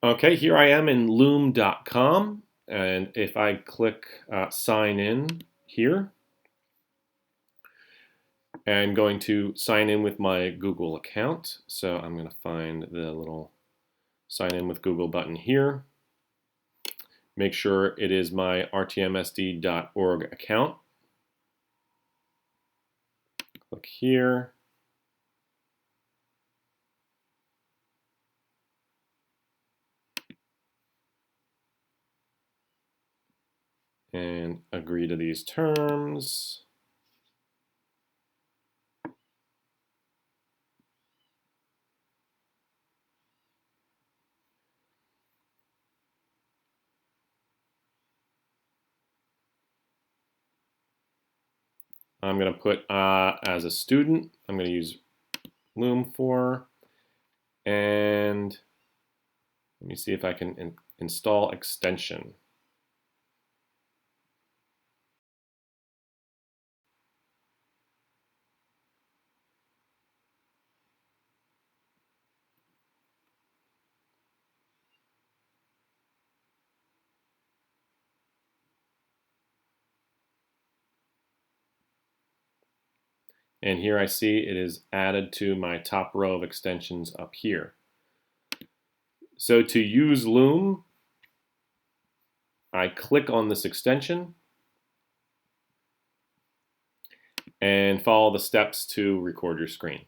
Okay, here I am in Loom.com, and if I click sign in here, I'm going to sign in with my Google account. So I'm going to find the little sign in with Google button here. Make sure it is my rtmsd.org account. Click here. And agree to these terms. I'm going to put as a student, I'm going to use Loom for, and let me see if I can install extension. And here I see it is added to my top row of extensions up here. So to use Loom, I click on this extension and follow the steps to record your screen.